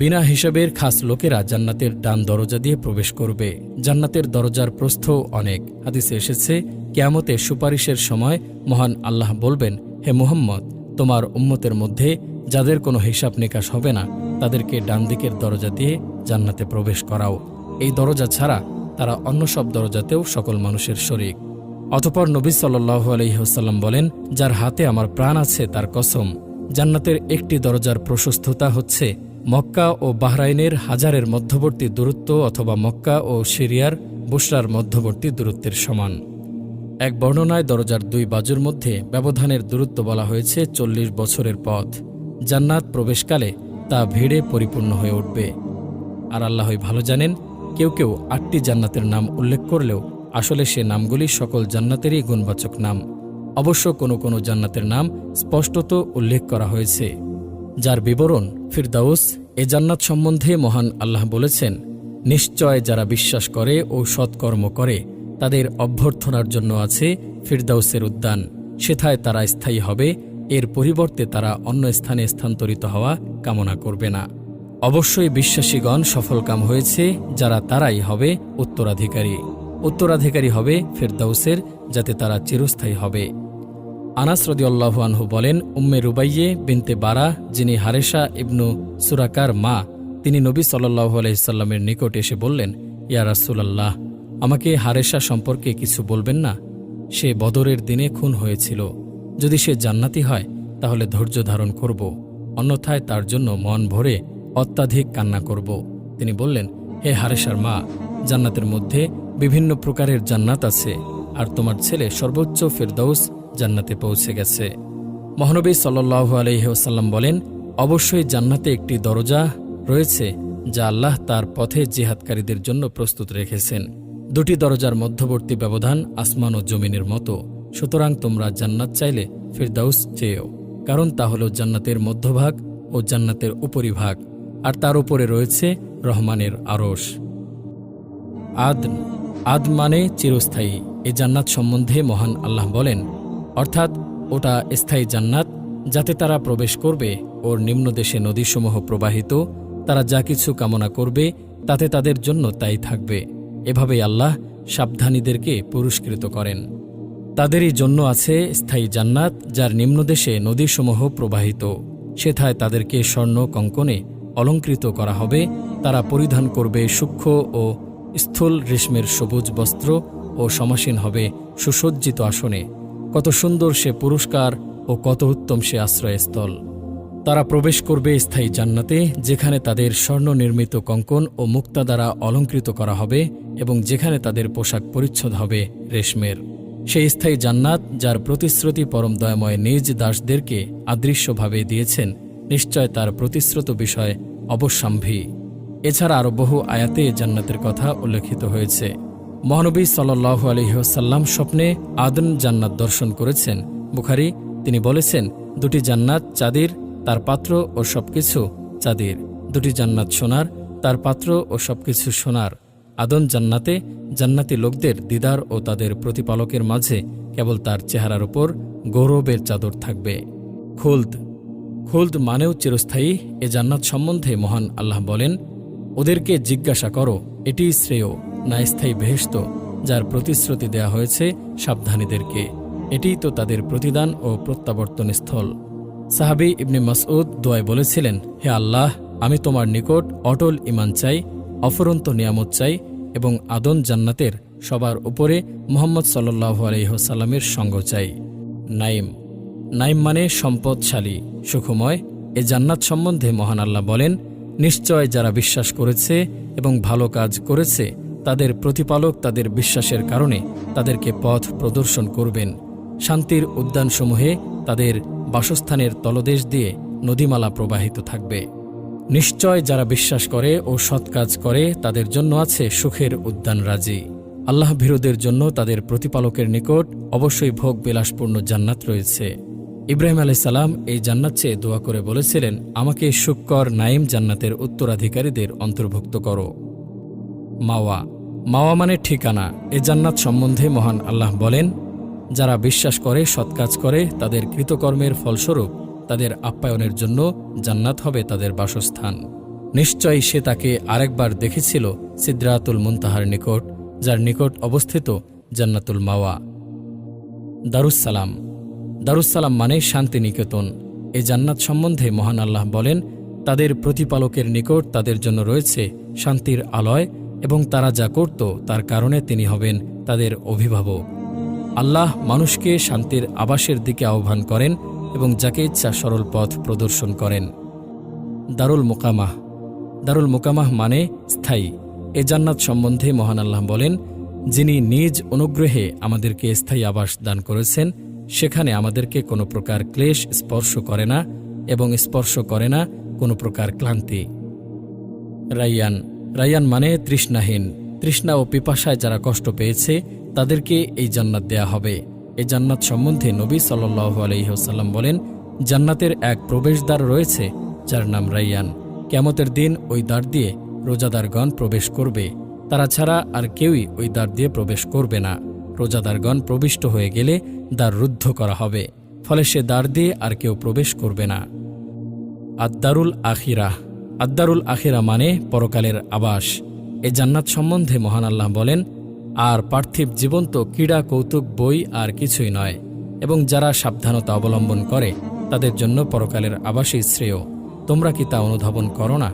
বিনা হিসাবের খাস লোকেরা জান্নাতের ডান দরজা দিয়ে প্রবেশ করবে। জান্নাতের দরজার প্রস্থ অনেক। হাদিসে এসেছে, কিয়ামতে সুপারিশের সময় মহান আল্লাহ বলবেন, হে মুহাম্মদ, তোমার উম্মতের মধ্যে যাদের কোনো হিসাব নিকাশ হবে না তাদেরকে ডান দিকের দরজা দিয়ে জান্নাতে প্রবেশ করাও। এই দরজা ছাড়া তারা অন্য সব দরজাতেও সকল মানুষের শরীক। অতঃপর নবী সাল্লাল্লাহু আলাইহি ওয়াসাল্লাম বলেন, যার হাতে আমার প্রাণ আছে তার কসম, জান্নাতের একটি দরজার প্রশস্ততা হচ্ছে মক্কা ও বাহরাইনের হাজারের মধ্যবর্তী দূরত্ব, অথবা মক্কা ও সিরিয়ার বুশরার মধ্যবর্তী দূরত্বের সমান। এক বর্ণনায় দরজার 2 বাজুর মধ্যে ব্যবধানের দূরত্ব বলা হয়েছে 40 বছরের পথ। জান্নাত প্রবেশকালে তা ভিড়ে পরিপূর্ণ হয়ে উঠবে। আর আল্লাহই ভালো জানেন, কেউ কেউ 8টি জান্নাতের নাম উল্লেখ করলেও আসলে সে নামগুলি সকল জান্নাতেরই গুণবাচক নাম। অবশ্য কোনো কোনো জান্নাতের নাম স্পষ্টত উল্লেখ করা হয়েছে, যার বিবরণ ফিরদাউস। এ জান্নাত সম্বন্ধে মহান আল্লাহ বলেছেন, নিশ্চয় যারা বিশ্বাস করে ও সৎকর্ম করে তাদের অভ্যর্থনার জন্য আছে ফিরদাউসের উদ্যান, সেথায় তারা স্থায়ী হবে। এর পরিবর্তে তারা অন্য স্থানে স্থানান্তরিত হওয়া কামনা করবে না। অবশ্যই বিশ্বাসীগণ সফলকাম হয়েছে, যারা তারাই হবে উত্তরাধিকারী। উত্তরাধিকারী হবে ফিরদাউসের, যাতে তারা চিরস্থায়ী হবে। আনাস রাদিয়াল্লাহু আনহু বলেন, উম্মে রুবাইয়ে বিনতে বারা, যিনি হারেসা ইবনু সুরাকার মা, তিনি নবী সাল্লাল্লাহু আলাইহি সাল্লামের নিকট এসে বললেন, ইয়া রাসূলুল্লাহ, আমাকে হারেসা সম্পর্কে কিছু বলবেন না? সে বদরের দিনে খুন হয়েছিল। যদি সে জান্নাতি হয় তাহলে ধৈর্য ধারণ করব, অন্যথায় তার জন্য মন ভরে অত্যাধিক কান্না করব। তিনি বললেন, হে হারেসার মা, জান্নাতের মধ্যে বিভিন্ন প্রকারের জান্নাত আছে, আর তোমার ছেলে সর্বোচ্চ ফিরদাউস জান্নাতে পৌঁছে গেছে। মহানবী সাল্লাল্লাহু আলাইহি ওয়াসাল্লাম বলেন, অবশ্যই জান্নাতে একটি দরজা রয়েছে যা আল্লাহ তার পথে জিহাদকারীদের জন্য প্রস্তুত রেখেছেন। 2টি দরজার মধ্যবর্তী ব্যবধান আসমান ও জমিনের মতো। সুতরাং তোমরা জান্নাত চাইলে ফিরদাউস চেয়েও, কারণ তা হল জান্নাতের মধ্যভাগ ও জান্নাতের উপরিভাগ, আর তার উপরে রয়েছে রহমানের আরশ। আদ মানে চিরস্থায়ী। এ জান্নাত সম্বন্ধে মহান আল্লাহ বলেন, অর্থাৎ ওটা স্থায়ী জান্নাত, যাতে তারা প্রবেশ করবে। ওর নিম্নদেশে নদীসমূহ প্রবাহিত, তারা যা কিছু কামনা করবে তাতে তাদের জন্য তাই থাকবে। এভাবেই আল্লাহ সাবধানীদেরকে পুরস্কৃত করেন। তাদেরই জন্য আছে স্থায়ী জান্নাত, যার নিম্নদেশে নদীসমূহ প্রবাহিত। সেথায় তাদেরকে স্বর্ণ কঙ্কনে অলঙ্কৃত করা হবে। তারা পরিধান করবে সূক্ষ্ম ও স্থূল রেশমের সবুজ বস্ত্র ও সমাসীন হবে সুসজ্জিত আসনে। কত সুন্দর সে পুরস্কার ও কত উত্তম সে আশ্রয়স্থল। তারা প্রবেশ করবে স্থায়ী জান্নাতে, যেখানে তাদের স্বর্ণ নির্মিত কঙ্কন ও মুক্তা দ্বারা অলঙ্কৃত করা হবে, এবং যেখানে তাদের পোশাক পরিচ্ছদ হবে রেশমের। সেই স্থায়ী জান্নাত, যার প্রতিশ্রুতি পরম দয়াময় নিজ দাসদেরকে আদৃশ্যভাবে দিয়েছেন, নিশ্চয় তার প্রতিশ্রুত বিষয় অবশ্যম্ভী। এছাড়া আরও বহু আয়াতে জান্নাতের কথা উল্লেখিত হয়েছে। মহানবী সাল্লাল্লাহু আলাইহি ওয়াসাল্লাম স্বপ্নে আদন জান্নাত দর্শন করেছেন। বুখারী। তিনি বলেছেন, 2টি জান্নাত চাঁদির, তার পাত্র ও সবকিছু চাঁদির। 2টি জান্নাত সোনার, তার পাত্র ও সবকিছু সোনার। আদন জান্নাতে জান্নাতি লোকদের দিদার ও তাদের প্রতিপালকের মাঝে কেবল তার চেহারার উপর গৌরবের চাদর থাকবে। খুলদ খুলদ মানেও চিরস্থায়ী। এ জান্নাত সম্বন্ধে মহান আল্লাহ বলেন, ওদেরকে জিজ্ঞাসা করো, এটিই শ্রেয় না স্থায়ী বেহেশত যার প্রতিশ্রুতি দেয়া হয়েছে সাবধানীদেরকে? এটিই তো তাদের প্রতিদান ও প্রত্যাবর্তন স্থল। সাহাবী ইবনে মাসউদ দোয়ায় বলেছিলেন, হে আল্লাহ, আমি তোমার নিকট অটল ঈমান চাই, অফুরন্ত নিয়ামত চাই এবং আদন জান্নাতের সবার উপরে মুহাম্মদ সাল্লাল্লাহু আলাইহি ওয়াসাল্লামের সঙ্গ চাই। নাইম নাইম মানে সম্পদশালী, সুখময়। এ জান্নাত সম্বন্ধে মহান আল্লাহ বলেন, নিশ্চয় যারা বিশ্বাস করেছে এবং ভালো কাজ করেছে তাদের প্রতিপালক তাদের বিশ্বাসের কারণে তাদেরকে পথ প্রদর্শন করবেন। শান্তির উদ্যানসমূহে তাদের বাসস্থানের তলদেশ দিয়ে নদীমালা প্রবাহিত থাকবে। নিশ্চয় যারা বিশ্বাস করে ও সৎ কাজ করে তাদের জন্য আছে সুখের উদ্যান রাজি। আল্লাহ ভীরুদের জন্য তাদের প্রতিপালকের নিকট অবশ্যই ভোগ বিলাসপূর্ণ জান্নাত রয়েছে। ইব্রাহিম আলাইহিস সালাম এই জান্নাত চেয়ে দোয়া করে বলেছিলেন, আমাকে সুখকর নাইম জান্নাতের উত্তরাধিকারীদের অন্তর্ভুক্ত করো। মাওয়া মাওয়া মানে ঠিকানা। এ জান্নাত সম্বন্ধে মহান আল্লাহ বলেন, যারা বিশ্বাস করে সৎ কাজ করে তাদের কৃতকর্মের ফলস্বরূপ তাদের আপ্যায়নের জন্য জান্নাত হবে তাদের বাসস্থান। নিশ্চয়ই সে তাকে আরেকবার দেখেছিল সিদরাতুল মুনতাহার নিকট, যার নিকট অবস্থিত জান্নাতুল মাওয়া। দারুসসালাম দারুসসালাম মানে শান্তিনিকেতন। এ জান্নাত সম্বন্ধে মহান আল্লাহ বলেন, তাদের প্রতিপালকের নিকট তাদের জন্য রয়েছে শান্তির আলয় এবং তারা যা করত তার কারণে তিনি হবেন তাদের অভিভাবক। আল্লাহ মানুষকে শান্তির আবাসের দিকে আহ্বান করেন এবং যাকে ইচ্ছা সরল পথ প্রদর্শন করেন। দারুল মুকামাহ দারুল মুকামাহ মানে স্থায়ী। এ জান্নাত সম্বন্ধে মহান আল্লাহ বলেন, যিনি নিজ অনুগ্রহে আমাদেরকে স্থায়ী আবাস দান করেছেন, সেখানে আমাদেরকে কোনো প্রকার ক্লেশ স্পর্শ করে না এবং স্পর্শ করে না কোনো প্রকার ক্লান্তি। রাইয়ান রাইয়ান মানে তৃষ্ণাহীন। তৃষ্ণা ও পিপাসায় যারা কষ্ট পেয়েছে তাদেরকে এই জান্নাত দেয়া হবে। এই জান্নাত সম্বন্ধে নবী সাল্লাল্লাহু আলাইহি ওয়াসাল্লাম বলেন, জান্নাতের এক প্রবেশদ্বার রয়েছে যার নাম রাইয়ান। কিয়ামতের দিন ওই দ্বার দিয়ে রোজাদারগণ প্রবেশ করবে, তারা ছাড়া আর কেউই ওই দ্বার দিয়ে প্রবেশ করবে না। রোজাদারগণ প্রবিষ্ট হয়ে গেলে দ্বার রুদ্ধ করা হবে, ফলে সে দ্বার দিয়ে আর কেউ প্রবেশ করবে না। আদ-দারুল আখিরাহ আদ-দারুল আখিরা মানে পরকালের আবাস। এ জান্নাত সম্বন্ধে মহান আল্লাহ বলেন, আর পার্থিব জীবন তো ক্রীড়া কৌতুক বই আর কিছুই নয়, এবং যারা সাবধানতা অবলম্বন করে তাদের জন্য পরকালের আবাসই শ্রেয়। তোমরা কি তা অনুধাবন করো না?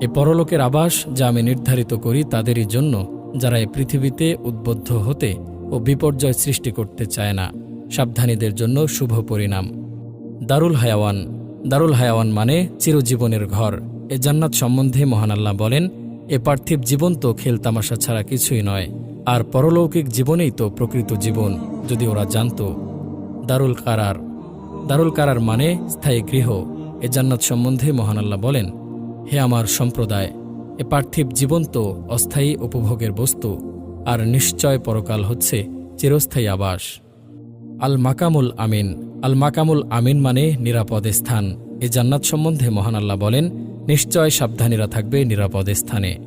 এ পরলোকের আবাস যা আমি নির্ধারিত করি তাদেরই জন্য, যারা এ পৃথিবীতে উদ্বুদ্ধ হতে ও বিপর্যয় সৃষ্টি করতে চায় না। সাবধানীদের জন্য শুভ পরিণাম। দারুল হায়াওয়ান দারুল হায়াওয়ান মানে চিরজীবনের ঘর। এ জান্নাত সম্বন্ধে মহান আল্লাহ বলেন, এ পার্থিব জীবন তো খেলতামাশা ছাড়া কিছুই নয়, আর পরলৌকিক জীবনেই তো প্রকৃত জীবন, যদি ওরা জানত। দারুল কারার দারুল কারার মানে স্থায়ী গৃহ। এ জান্নাত সম্বন্ধে মহান আল্লাহ বলেন, হে আমার সম্প্রদায়, এ পার্থিব জীবন তো অস্থায়ী উপভোগের বস্তু, আর নিশ্চয় পরকাল হচ্ছে চিরস্থায়ী আবাস। আল মাকামুল আমিন আল মাকামুল আমিন মানে নিরাপদ স্থান। এ জান্নাত সম্বন্ধে মহান আল্লাহ বলেন, নিশ্চয় সাবধানীরা থাকবে নিরাপদ স্থানে।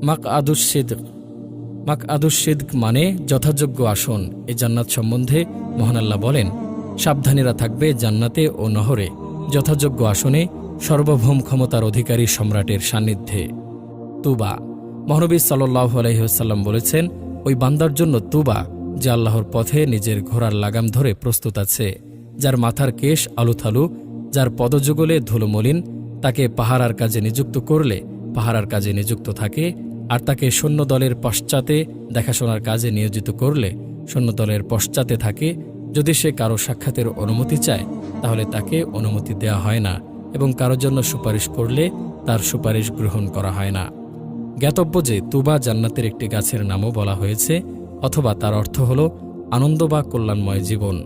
মাকআদুস সিদক মানে যথাযোগ্য আসন। এ জান্নাত সম্বন্ধে মহান আল্লাহ বলেন, সাবধানীরা থাকবে জান্নাতে ও নহরে যথাযোগ্য আসনে সর্বভৌম ক্ষমতার অধিকারী সম্রাটের সান্নিধ্যে। তুবা মহানবী সাল্লাল্লাহু আলাইহি ওয়াসাল্লাম বলেছেন, ওই বান্দার জন্য তুবা যে আল্লাহর পথে নিজের ঘোড়ার লাগাম ধরে প্রস্তুত আছে, যার মাথার কেশ আলুথালু, যার পদযুগলে ধুলোমলিন, তাকে পাহারার কাজে নিযুক্ত করলে পাহারার কাজে নিযুক্ত থাকে, আর তাকে সৈন্যদলের পশ্চাতে দেখাশোনার কাজে নিয়োজিত করলে সৈন্যদলের পশ্চাতে থাকে। যদি সে কারো সাক্ষাতের অনুমতি চায় তাহলে তাকে অনুমতি দেয়া হয় না, এবং কারোর জন্য সুপারিশ করলে তার সুপারিশ গ্রহণ করা হয় না। জ্ঞাতব্য যে তুবা জান্নাতের একটি গাছের নামও বলা হয়েছে, অথবা তার অর্থ হল আনন্দ বা কল্যাণময় জীবন।